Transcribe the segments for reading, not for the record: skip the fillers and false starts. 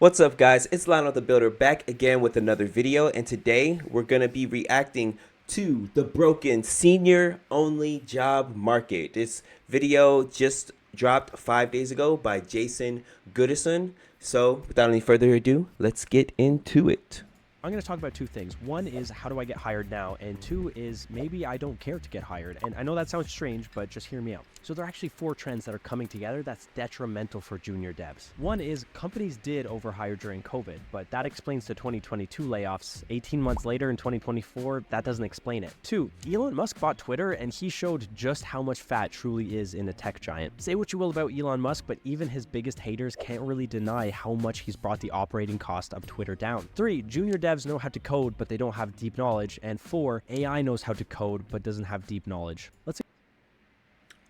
What's up, guys? It's Lionel the Builder back again with another video, and today we're going to be reacting to the broken senior only job market. This video just dropped 5 days ago by Jason Goodison. So without any further ado, let's get into it. I'm going to talk about two things. One is how do I get hired now? And two is maybe I don't care to get hired. And I know that sounds strange, but just hear me out. So there are actually four trends that are coming together that's detrimental for junior devs. One is companies did overhire during COVID, but that explains the 2022 layoffs. 18 months later in 2024, that doesn't explain it. Two, Elon Musk bought Twitter and he showed just how much fat truly is in a tech giant. Say what you will about Elon Musk, but even his biggest haters can't really deny how much he's brought the operating cost of Twitter down. Three, junior devs know how to code, but they don't have deep knowledge. And four, AI knows how to code, but doesn't have deep knowledge.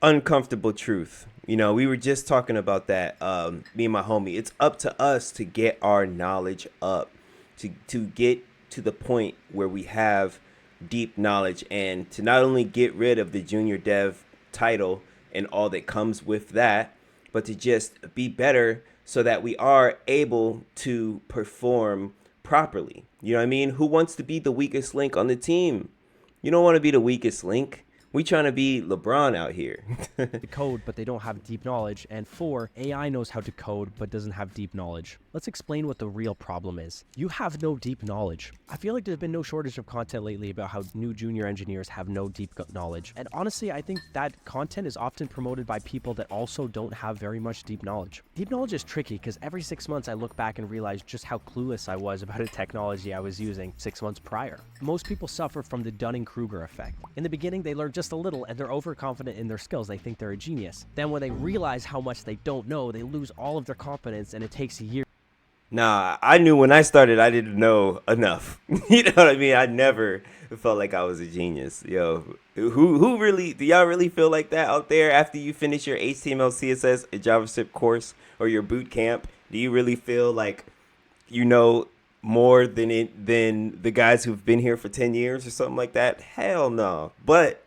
Uncomfortable truth. You know, we were just talking about that, me and my homie. It's up to us to get our knowledge up, to get to the point where we have deep knowledge, and to not only get rid of the junior dev title and all that comes with that, but to just be better so that we are able to perform properly. You know what I mean? Who wants to be the weakest link on the team? You don't want to be the weakest link. We trying to be LeBron out here. Code, but they don't have deep knowledge. And four, AI knows how to code, but doesn't have deep knowledge. Let's explain what the real problem is. You have no deep knowledge. I feel like there's been no shortage of content lately about how new junior engineers have no deep knowledge. And honestly, I think that content is often promoted by people that also don't have very much deep knowledge. Deep knowledge is tricky because every 6 months I look back and realize just how clueless I was about a technology I was using 6 months prior. Most people suffer from the Dunning-Kruger effect. In the beginning, they learn just a little and they're overconfident in their skills. They think they're a genius. Then when they realize how much they don't know, they lose all of their confidence and it takes a year. Nah, I knew when I started I didn't know enough. You know what I mean? I never felt like I was a genius. Yo, who really, do y'all really feel like that out there after you finish your HTML, CSS, and JavaScript course or your boot camp? Do you really feel like you know more than the guys who've been here for 10 years or something like that? Hell no. But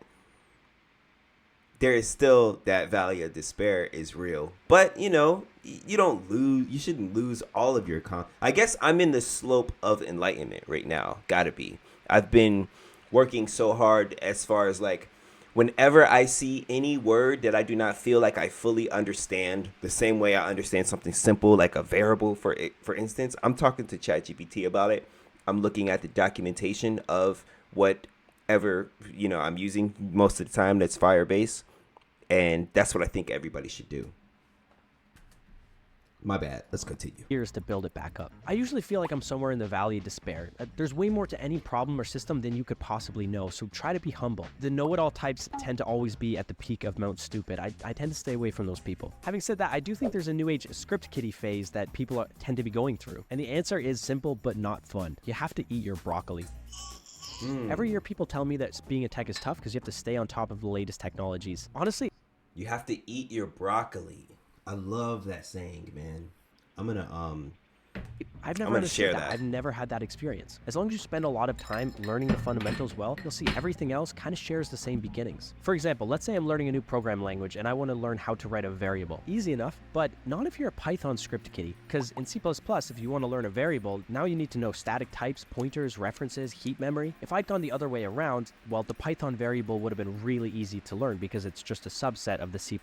there is still that valley of despair is real. But, you know, you shouldn't lose all of your I guess I'm in the slope of enlightenment right now. Gotta be. I've been working so hard as far as like, whenever I see any word that I do not feel like I fully understand the same way I understand something simple, like a variable, for instance, I'm talking to ChatGPT about it. I'm looking at the documentation of whatever, you know, I'm using most of the time that's Firebase. And that's what I think everybody should do. My bad. Let's continue. Years to build it back up. I usually feel like I'm somewhere in the valley of despair. There's way more to any problem or system than you could possibly know, so try to be humble. The know-it-all types tend to always be at the peak of Mount Stupid. I tend to stay away from those people. Having said that, I do think there's a new age script kiddie phase that people tend to be going through. And the answer is simple but not fun. You have to eat your broccoli. Every year people tell me that being a tech is tough because you have to stay on top of the latest technologies. Honestly, you have to eat your broccoli. I love that saying, man. I've never understood that. I've never had that experience. As long as you spend a lot of time learning the fundamentals well, you'll see everything else kind of shares the same beginnings. For example, let's say I'm learning a new programming language and I want to learn how to write a variable. Easy enough, but not if you're a Python script kiddie. Because in C++, if you want to learn a variable, now you need to know static types, pointers, references, heap memory. If I'd gone the other way around, well, the Python variable would have been really easy to learn because it's just a subset of the C++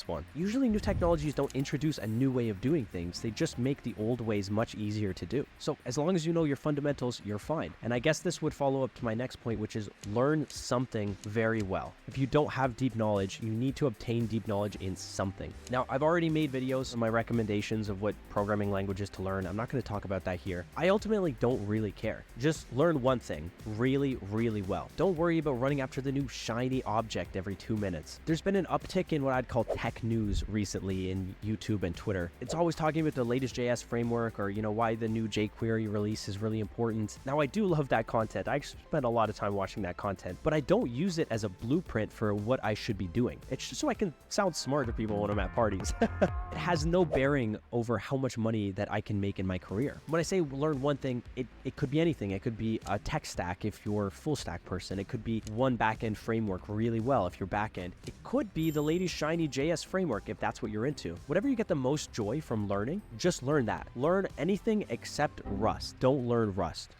one. Usually new technologies don't introduce a new way of doing things. They just make the old ways much easier to do. So as long as you know your fundamentals, you're fine. And I guess this would follow up to my next point, which is learn something very well. If you don't have deep knowledge, you need to obtain deep knowledge in something. Now, I've already made videos on my recommendations of what programming languages to learn. I'm not going to talk about that here. I ultimately don't really care. Just learn one thing really, really well. Don't worry about running after the new shiny object every 2 minutes. There's been an uptick in what I'd call tech news recently in YouTube and Twitter. It's always talking about the latest JS framework or, you know, why the new jQuery release is really important. Now, I do love that content. I spend a lot of time watching that content, but I don't use it as a blueprint for what I should be doing. It's just so I can sound smart to people when I'm at parties. It has no bearing over how much money that I can make in my career. When I say learn one thing, it could be anything. It could be a tech stack if you're a full stack person. It could be one backend framework really well if you're backend. It could be the latest shiny JS framework if that's what you're into. Whatever you get the most joy from learning, just learn that. Learn anything except Rust. Don't learn Rust.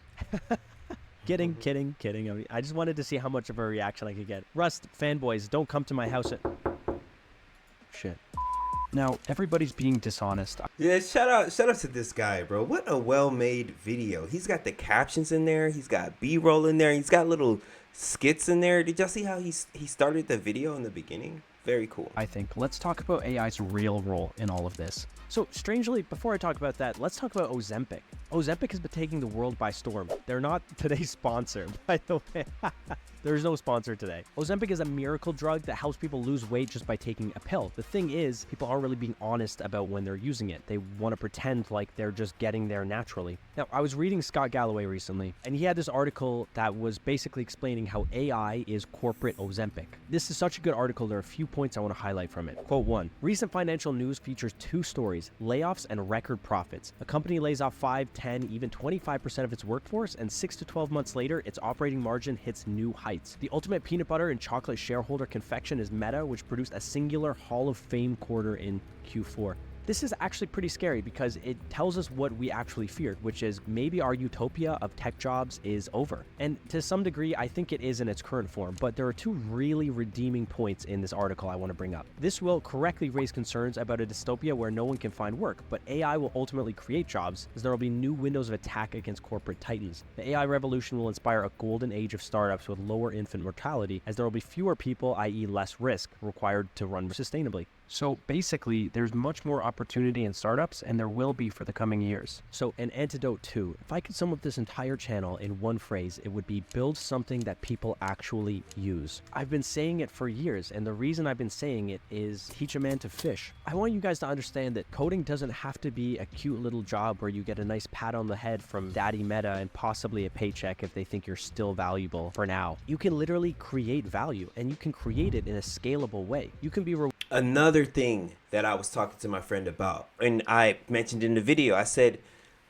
Kidding. I mean, I just wanted to see how much of a reaction I could get. Rust fanboys, don't come to my house. Shit. Now, everybody's being dishonest. Yeah, shout out to this guy, bro. What a well-made video. He's got the captions in there. He's got B-roll in there. He's got little skits in there. Did y'all see how he started the video in the beginning? Very cool. I think. Let's talk about AI's real role in all of this. So strangely, before I talk about that, let's talk about Ozempic. Ozempic has been taking the world by storm. They're not today's sponsor, by the way. There's no sponsor today. Ozempic is a miracle drug that helps people lose weight just by taking a pill. The thing is, people aren't really being honest about when they're using it. They want to pretend like they're just getting there naturally. Now, I was reading Scott Galloway recently, and he had this article that was basically explaining how AI is corporate Ozempic. This is such a good article. There are a few points I want to highlight from it. Quote 1. Recent financial news features two stories: layoffs and record profits. A company lays off 5, 10, even 25% of its workforce, and 6 to 12 months later, its operating margin hits new heights. The ultimate peanut butter and chocolate shareholder confection is Meta, which produced a singular Hall of Fame quarter in Q4. This is actually pretty scary because it tells us what we actually feared, which is maybe our utopia of tech jobs is over. And to some degree, I think it is in its current form, but there are two really redeeming points in this article I want to bring up. This will correctly raise concerns about a dystopia where no one can find work, but AI will ultimately create jobs as there will be new windows of attack against corporate titans. The AI revolution will inspire a golden age of startups with lower infant mortality, as there will be fewer people, i.e. less risk, required to run sustainably. So basically, there's much more opportunity in startups, and there will be for the coming years. So an antidote too. If I could sum up this entire channel in one phrase, it would be build something that people actually use. I've been saying it for years, and the reason I've been saying it is teach a man to fish. I want you guys to understand that coding doesn't have to be a cute little job where you get a nice pat on the head from Daddy Meta and possibly a paycheck if they think you're still valuable for now. You can literally create value, and you can create it in a scalable way. You can be Another thing that I was talking to my friend about, and I mentioned in the video, I said,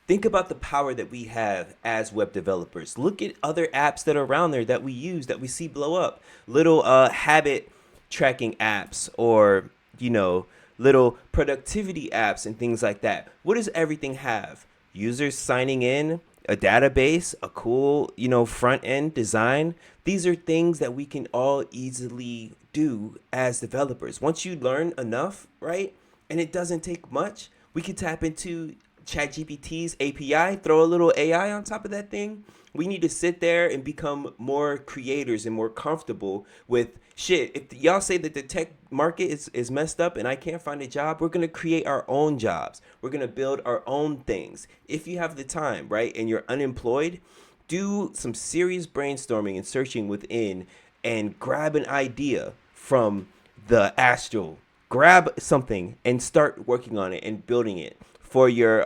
think about the power that we have as web developers. Look at other apps that are around there that we use, that we see blow up. Little habit tracking apps, or, you know, little productivity apps and things like that. What does everything have? Users signing in, a database, a cool, you know, front end design. These are things that we can all easily do as developers. Once you learn enough, right, and it doesn't take much, we can tap into ChatGPT's API, throw a little AI on top of that thing. We need to sit there and become more creators and more comfortable with shit. If y'all say that the tech market is messed up and I can't find a job, we're going to create our own jobs. We're going to build our own things. If you have the time, right, and you're unemployed, do some serious brainstorming and searching within and grab an idea from the astral. Grab something and start working on it and building it for your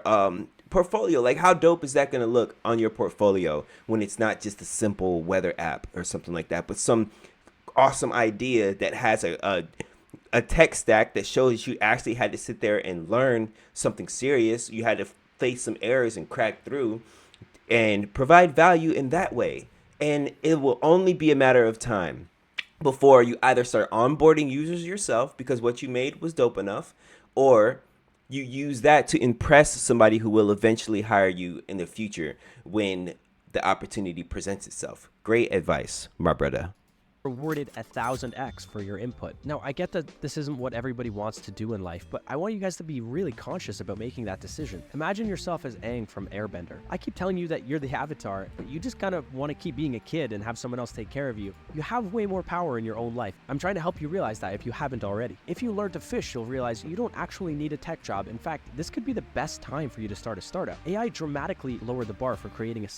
portfolio. Like, how dope is that going to look on your portfolio when it's not just a simple weather app or something like that, but some awesome idea that has a tech stack that shows you actually had to sit there and learn something serious. You had to face some errors and crack through and provide value in that way. And it will only be a matter of time before you either start onboarding users yourself because what you made was dope enough, or you use that to impress somebody who will eventually hire you in the future when the opportunity presents itself. Great advice, my brother. Rewarded 1,000x for your input. Now, I get that this isn't what everybody wants to do in life, but I want you guys to be really conscious about making that decision. Imagine yourself as Aang from Airbender. I keep telling you that you're the avatar, but you just kind of want to keep being a kid and have someone else take care of you. You have way more power in your own life. I'm trying to help you realize that if you haven't already. If you learn to fish, you'll realize you don't actually need a tech job. In fact, this could be the best time for you to start a startup. AI dramatically lowered the bar for creating a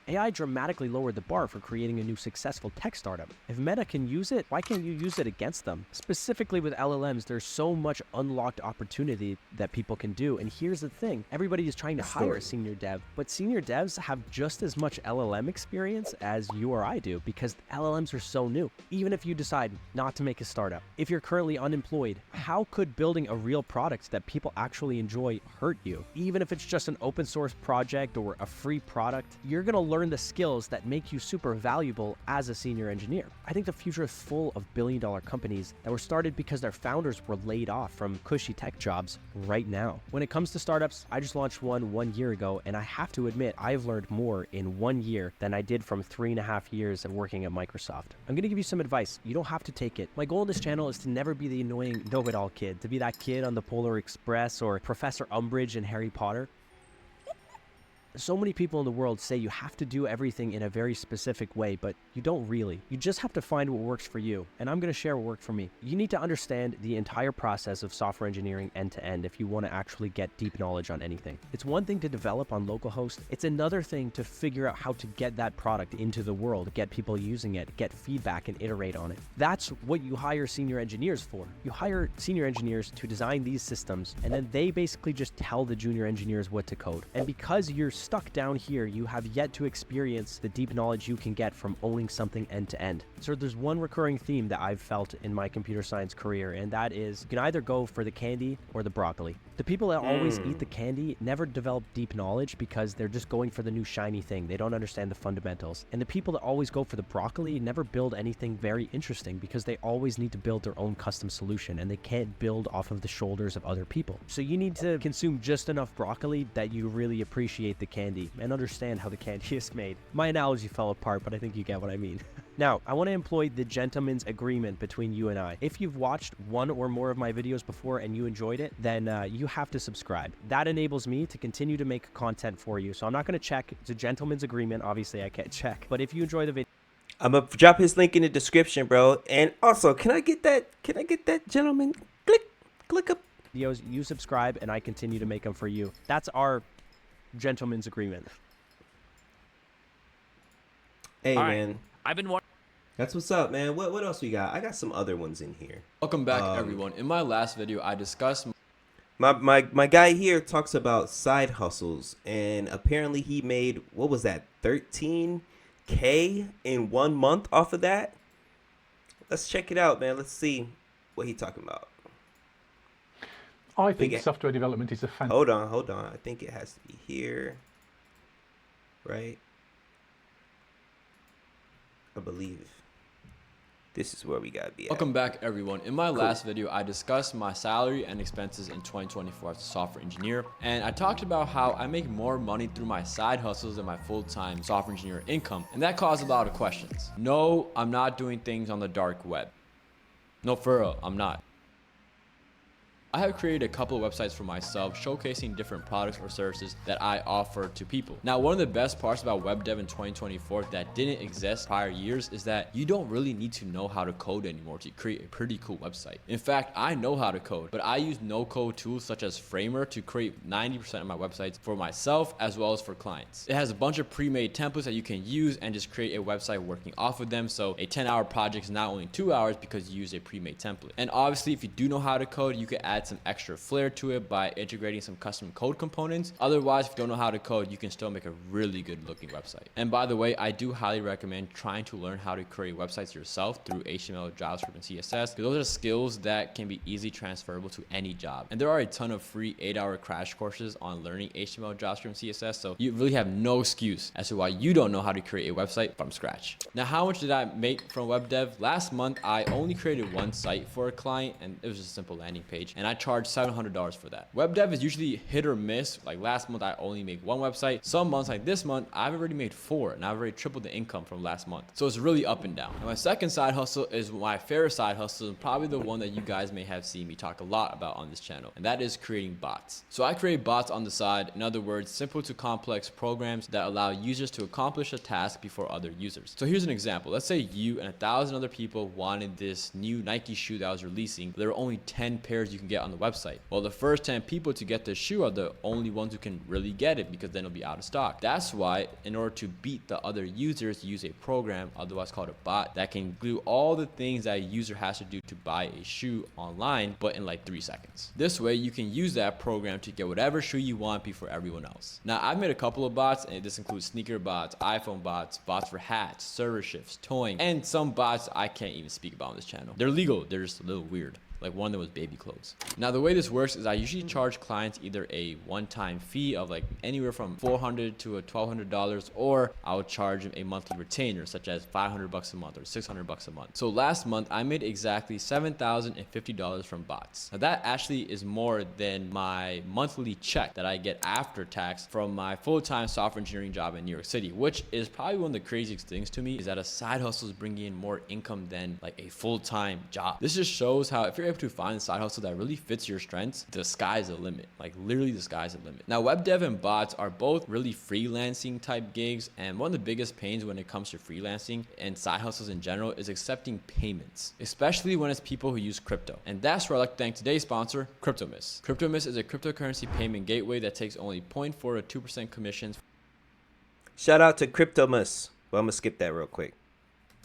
AI dramatically lowered the bar for creating a new successful tech startup. If Meta can use it, why can't you use it against them? Specifically with LLMs, there's so much unlocked opportunity that people can do. And here's the thing, everybody is trying to hire a senior dev, but senior devs have just as much LLM experience as you or I do because LLMs are so new. Even if you decide not to make a startup, if you're currently unemployed, how could building a real product that people actually enjoy hurt you? Even if it's just an open source project or a free product, you're gonna learn the skills that make you super valuable as a senior engineer. I think the future is full of billion-dollar companies that were started because their founders were laid off from cushy tech jobs right now. When it comes to startups, I just launched one year ago, and I have to admit, I've learned more in 1 year than I did from 3.5 years of working at Microsoft. I'm gonna give you some advice. You don't have to take it. My goal in this channel is to never be the annoying know-it-all kid, to be that kid on the Polar Express or Professor Umbridge in Harry Potter. So many people in the world say you have to do everything in a very specific way, but you don't really. You just have to find what works for you, and I'm going to share what worked for me. You need to understand the entire process of software engineering end to end if you want to actually get deep knowledge on anything. It's one thing to develop on localhost. It's another thing to figure out how to get that product into the world, get people using it, get feedback, and iterate on it. That's what you hire senior engineers for. You hire senior engineers to design these systems, and then they basically just tell the junior engineers what to code. And because you're stuck down here, you have yet to experience the deep knowledge you can get from owning something end to end. So there's one recurring theme that I've felt in my computer science career, and that is you can either go for the candy or the broccoli. The people that always eat the candy never develop deep knowledge because they're just going for the new shiny thing. They don't understand the fundamentals. And the people that always go for the broccoli never build anything very interesting because they always need to build their own custom solution, and they can't build off of the shoulders of other people. So you need to consume just enough broccoli that you really appreciate the candy and understand how the candy is made. My analogy fell apart, but I think you get what I mean. Now, I want to employ the gentleman's agreement between you and I. If you've watched one or more of my videos before and you enjoyed it, then you have to subscribe. That enables me to continue to make content for you. So I'm not going to check. It's a gentleman's agreement. Obviously, I can't check. But if you enjoy the video, I'm gonna drop his link in the description, bro. And also, can I get that gentleman? Click up. videos, you subscribe, and I continue to make them for you. That's our gentleman's agreement. Hey, All right. man. I've been watching. That's what's up, man. What else we got? I got some other ones in here. Welcome back, everyone. In my last video, I discussed My guy here talks about side hustles, and apparently he made, what was that, 13K in 1 month off of that? Let's check it out, man. Let's see what he's talking about. I think Big- software development is a fantastic. Hold on. I think it has to be here, right? I believe this is where we gotta be at. Welcome back, everyone. In my last video, I discussed my salary and expenses in 2024 as a software engineer, and I talked about how I make more money through my side hustles than my full-time software engineer income, and that caused a lot of questions. No, I'm not doing things on the dark web. No, for real, I'm not. I have created a couple of websites for myself showcasing different products or services that I offer to people. Now, one of the best parts about web dev in 2024 that didn't exist prior years is that you don't really need to know how to code anymore to create a pretty cool website. In fact, I know how to code, but I use no-code tools such as Framer to create 90% of my websites for myself as well as for clients. It has a bunch of pre-made templates that you can use and just create a website working off of them. So a 10-hour project is not only 2 hours because you use a pre-made template. And obviously, if you do know how to code, you can add some extra flair to it by integrating some custom code components. Otherwise, if you don't know how to code, you can still make a really good looking website. And by the way, I do highly recommend trying to learn how to create websites yourself through HTML, JavaScript, and CSS, because those are skills that can be easily transferable to any job. And there are a ton of free 8-hour crash courses on learning HTML, JavaScript, and CSS, so you really have no excuse as to why you don't know how to create a website from scratch. Now, how much did I make from web dev? Last month, I only created one site for a client, and it was just a simple landing page, and I charged $700 for that. Web dev is usually hit or miss. Like last month, I only made one website. Some months, like this month, I've already made 4, and I've already tripled the income from last month. So it's really up and down. And my second side hustle is my favorite side hustle, and probably the one that you guys may have seen me talk a lot about on this channel, and that is creating bots. So I create bots on the side. In other words, simple to complex programs that allow users to accomplish a task before other users. So here's an example. Let's say you and 1,000 other people wanted this new Nike shoe that I was releasing. There were only 10 pairs you can get on the website. Well, the first 10 people to get the shoe are the only ones who can really get it because then it'll be out of stock. That's why in order to beat the other users, use a program, otherwise called a bot, that can do all the things that a user has to do to buy a shoe online, but in like 3 seconds. This way you can use that program to get whatever shoe you want before everyone else. Now, I've made a couple of bots, and this includes sneaker bots, iPhone bots, bots for hats, server shifts, towing, and some bots I can't even speak about on this channel. They're legal, they're just a little weird. Like one that was baby clothes. Now, the way this works is I usually charge clients either a one-time fee of like anywhere from $400 to $1,200, or I would charge them a monthly retainer, such as $500 a month or $600 a month. So last month I made exactly $7,050 from bots. Now that actually is more than my monthly check that I get after tax from my full-time software engineering job in New York City, which is probably one of the craziest things to me, is that a side hustle is bringing in more income than like a full-time job. This just shows how if you're able to find a side hustle that really fits your strengths, the sky's the limit. Like literally the sky's the limit. Now, web dev and bots are both really freelancing type gigs, and one of the biggest pains when it comes to freelancing and side hustles in general is accepting payments, especially when it's people who use crypto. And that's where I'd like to thank today's sponsor, CryptoMiss. CryptoMiss is a cryptocurrency payment gateway that takes only 0.4 to 2% commissions. Shout out to Cryptomus. Well, I'm gonna skip that real quick.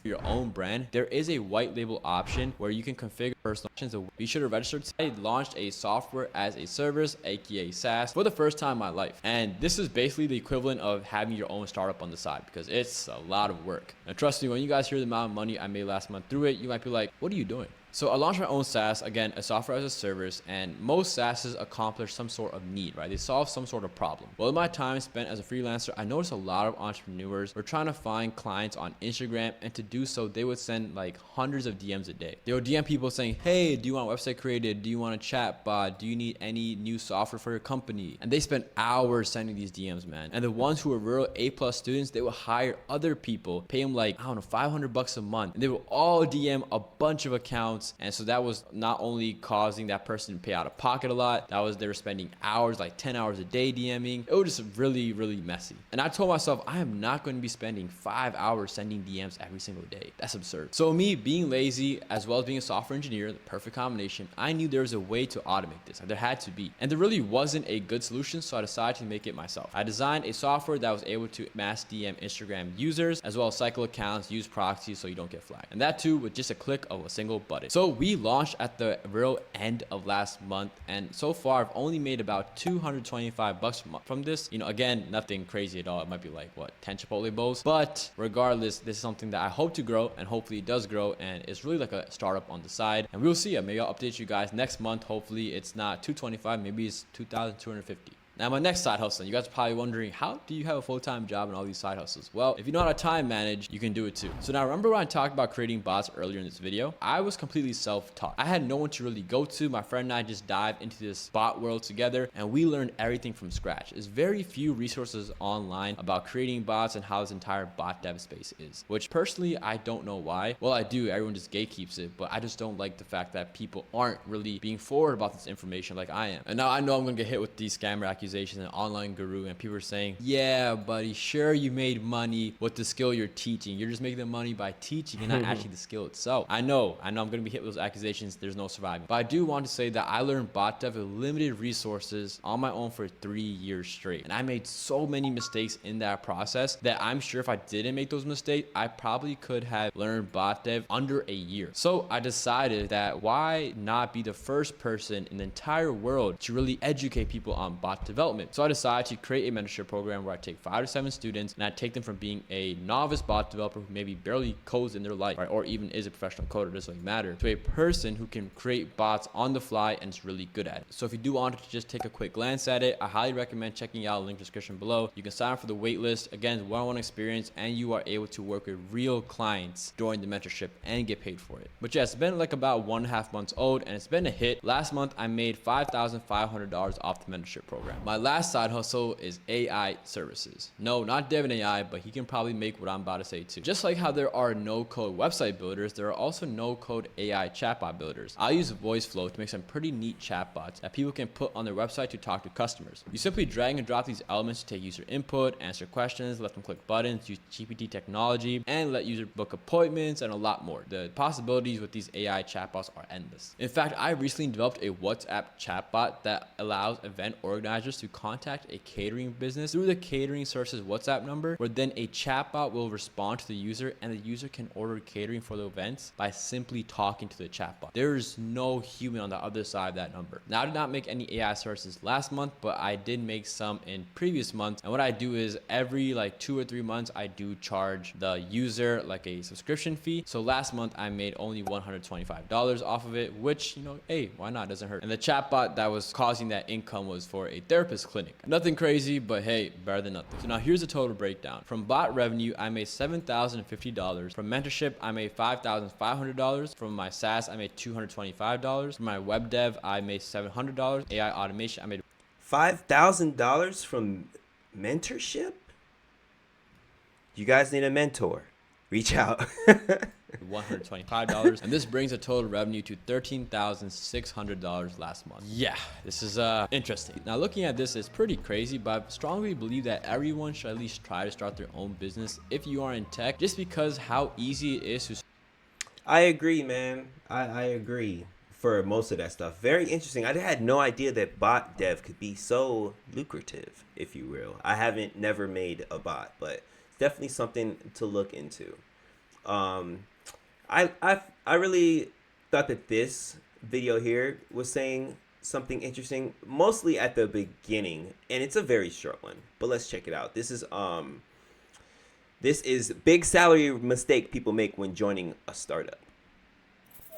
Your own brand. There is a white label option where you can configure personal options. So be sure to register today. I launched a software as a service, aka SaaS, for the first time in my life. And this is basically the equivalent of having your own startup on the side, because it's a lot of work. Now trust me, when you guys hear the amount of money I made last month through it, you might be like, what are you doing? So I launched my own SaaS, again, a software as a service, and most SaaSes accomplish some sort of need, right? They solve some sort of problem. Well, in my time spent as a freelancer, I noticed a lot of entrepreneurs were trying to find clients on Instagram, and to do so, they would send like hundreds of DMs a day. They would DM people saying, hey, do you want a website created? Do you want a chat bot? Do you need any new software for your company? And they spent hours sending these DMs, man. And the ones who were real A+ students, they would hire other people, pay them like, I don't know, $500 a month. And they would all DM a bunch of accounts. And so that was not only causing that person to pay out of pocket a lot, they were spending hours, like 10 hours a day DMing. It was just really, really messy. And I told myself, I am not going to be spending 5 hours sending DMs every single day. That's absurd. So me being lazy, as well as being a software engineer, the perfect combination, I knew there was a way to automate this. There had to be. And there really wasn't a good solution, so I decided to make it myself. I designed a software that was able to mass DM Instagram users, as well as cycle accounts, use proxies so you don't get flagged. And that too with just a click of a single button. So we launched at the real end of last month, and so far I've only made about $225 from this. You know, again, nothing crazy at all. It might be like what, 10 Chipotle bowls, but regardless, this is something that I hope to grow, and hopefully it does grow, and it's really like a startup on the side. And we'll see. Maybe I'll update you guys next month. Hopefully it's not 225, maybe it's 2,250. Now, my next side hustle, you guys are probably wondering, how do you have a full-time job and all these side hustles? Well, if you know how to time manage, you can do it too. So now, remember when I talked about creating bots earlier in this video? I was completely self-taught. I had no one to really go to. My friend and I just dived into this bot world together, and we learned everything from scratch. There's very few resources online about creating bots and how this entire bot dev space is, which personally, I don't know why. Well, I do. Everyone just gatekeeps it, but I just don't like the fact that people aren't really being forward about this information like I am. And now I know I'm going to get hit with these scammer accusations and online guru, and people are saying, yeah, buddy, sure, you made money with the skill you're teaching. You're just making the money by teaching and not actually the skill itself. I know I'm going to be hit with those accusations. There's no surviving. But I do want to say that I learned bot dev with limited resources on my own for 3 years straight. And I made so many mistakes in that process that I'm sure if I didn't make those mistakes, I probably could have learned bot dev under a year. So I decided that why not be the first person in the entire world to really educate people on bot development. So I decided to create a mentorship program where I take 5 to 7 students and I take them from being a novice bot developer who maybe barely codes in their life, right, or even is a professional coder, doesn't really matter, to a person who can create bots on the fly and is really good at it. So if you do want to just take a quick glance at it, I highly recommend checking out the link in the description below. You can sign up for the waitlist. Again, one-on-one experience, and you are able to work with real clients during the mentorship and get paid for it. But yeah, it's been like about 1.5 months old, and it's been a hit. Last month, I made $5,500 off the mentorship program. My last side hustle is AI services. No, not Devin AI, but he can probably make what I'm about to say too. Just like how there are no-code website builders, there are also no-code AI chatbot builders. I use VoiceFlow to make some pretty neat chatbots that people can put on their website to talk to customers. You simply drag and drop these elements to take user input, answer questions, let them click buttons, use GPT technology, and let user book appointments, and a lot more. The possibilities with these AI chatbots are endless. In fact, I recently developed a WhatsApp chatbot that allows event organizers to contact a catering business through the catering services WhatsApp number, where then a chatbot will respond to the user and the user can order catering for the events by simply talking to the chatbot. There is no human on the other side of that number. Now, I did not make any AI services last month, but I did make some in previous months. And what I do is every like 2 or 3 months, I do charge the user like a subscription fee. So last month I made only $125 off of it, which, you know, hey, why not? Doesn't hurt. And the chatbot that was causing that income was for a therapist clinic. Nothing crazy, but hey, better than nothing. So now here's the total breakdown. From bot revenue, I made $7,050. From mentorship, I made $5,500. From my SaaS, I made $225. From my web dev, I made $700. AI automation, I made $5,000 from mentorship? You guys need a mentor. Reach out. $125, and this brings the total revenue to $13,600 last month. Yeah, this is interesting. Now, looking at this, it's pretty crazy, but I strongly believe that everyone should at least try to start their own business if you are in tech, just because how easy it is to. I agree, man. I agree for most of that stuff. Very interesting. I had no idea that bot dev could be so lucrative, if you will. I haven't never made a bot, but it's definitely something to look into. I really thought that this video here was saying something interesting, mostly at the beginning, and it's a very short one, but let's check it out. This is big salary mistake people make when joining a startup.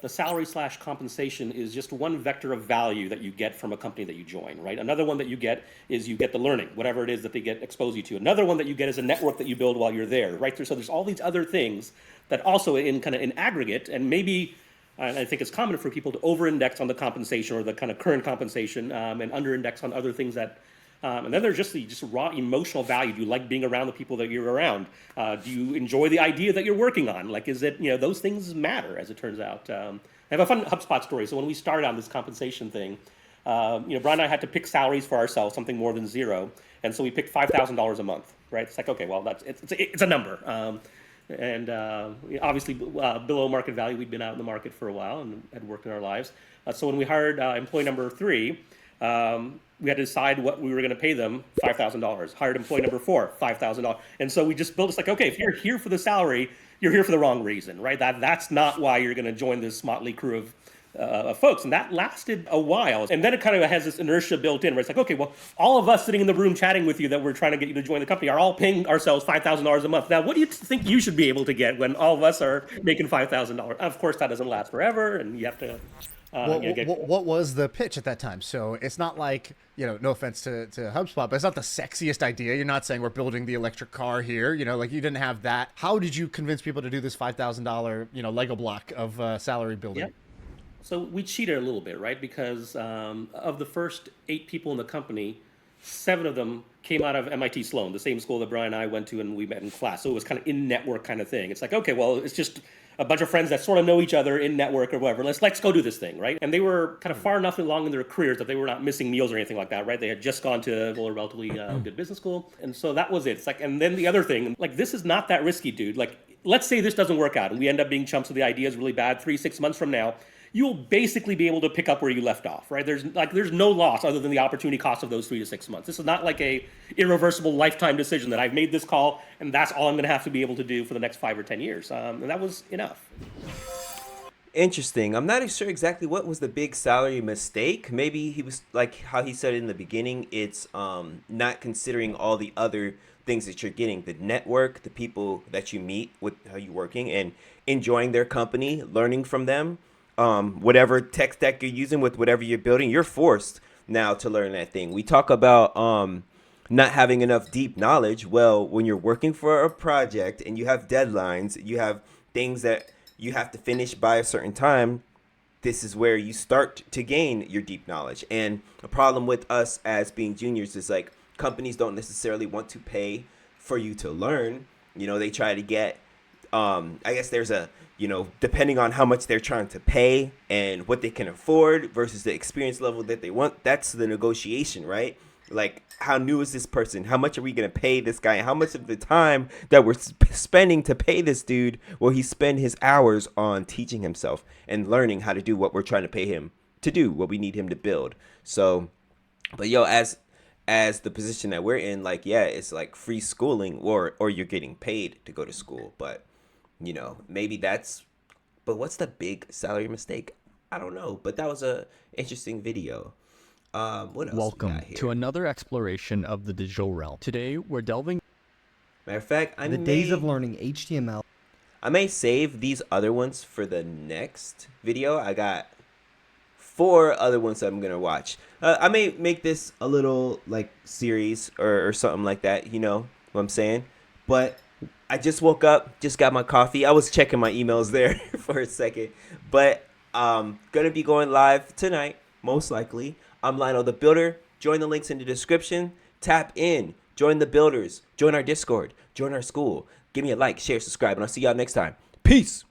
The salary / compensation is just one vector of value that you get from a company that you join, right? Another one that you get is you get the learning, whatever it is that they get expose you to. Another one that you get is a network that you build while you're there, right? So there's all these other things that also in aggregate, and maybe I think it's common for people to over-index on the compensation or the kind of current compensation and under-index on other things that. And then there's just the raw emotional value. Do you like being around the people that you're around? Do you enjoy the idea that you're working on? Like, is it, those things matter, as it turns out. I have a fun HubSpot story. So when we started on this compensation thing, Brian and I had to pick salaries for ourselves, something more than zero. And so we picked $5,000 a month, right? It's like, okay, well, it's a number. Obviously below market value. We'd been out in the market for a while and had worked in our lives. So when we hired employee number 3, we had to decide what we were going to pay them, $5,000. Hired employee number 4, $5,000. And so we just built, it's like, okay, if you're here for the salary, you're here for the wrong reason, right? That's not why you're going to join this motley crew of folks. And that lasted a while. And then it kind of has this inertia built in where it's like, okay, well, all of us sitting in the room chatting with you that we're trying to get you to join the company are all paying ourselves $5,000 a month. Now, what do you think you should be able to get when all of us are making $5,000? Of course, that doesn't last forever, and you have to... What was the pitch at that time? So it's not like, no offense to HubSpot, but it's not the sexiest idea. You're not saying we're building the electric car here. Like you didn't have that. How did you convince people to do this $5,000, Lego block of salary building? Yeah. So we cheated a little bit, right? Because of the first 8 people in the company, 7 of them came out of MIT Sloan, the same school that Brian and I went to, and we met in class. So it was kind of in-network kind of thing. It's like, okay, well, it's just a bunch of friends that sort of know each other in network or whatever. Let's go do this thing, right? And they were kind of far enough along in their careers that they were not missing meals or anything like that, right? They had just gone to a relatively good business school. And so that was it. It's like, and then the other thing, like, this is not that risky, dude. Like, let's say this doesn't work out and we end up being chumps of the idea is really bad 3-6 months from now. You'll basically be able to pick up where you left off, right? There's no loss other than the opportunity cost of those 3 to 6 months. This is not like a irreversible lifetime decision that I've made this call and that's all I'm going to have to be able to do for the next 5 or 10 years. And that was enough. Interesting. I'm not sure exactly what was the big salary mistake. Maybe he was like how he said in the beginning, it's not considering all the other things that you're getting, the network, the people that you meet with how you're working and enjoying their company, learning from them. Whatever tech stack you're using with whatever you're building, you're forced now to learn that thing. We talk about not having enough deep knowledge. Well, when you're working for a project and you have deadlines, you have things that you have to finish by a certain time, this is where you start to gain your deep knowledge. And the problem with us as being juniors is like companies don't necessarily want to pay for you to learn. You know, they try to get, I guess there's a, you know, depending on how much they're trying to pay and what they can afford versus the experience level that they want, that's the negotiation, right? Like, how new is this person? How much are we going to pay this guy? How much of the time that we're spending to pay this dude will he spend his hours on teaching himself and learning how to do what we're trying to pay him to do, what we need him to build? So, but yo, as the position that we're in, like, yeah, it's like free schooling or you're getting paid to go to school. But, you know, maybe that's, but what's the big salary mistake? I don't know. But that was a interesting video. What else? Welcome to another exploration of the digital realm. Today, we're delving. Matter of fact, The days of learning HTML. I may save these other ones for the next video. I got 4 other ones that I'm gonna watch. I may make this a little like series or something like that. You know what I'm saying? But I just woke up, just got my coffee. I was checking my emails there for a second, but gonna be going live tonight, most likely. I'm Lionel the Builder. Join the links in the description. Tap in. Join the builders. Join our Discord. Join our school. Give me a like, share, subscribe, and I'll see y'all next time. Peace.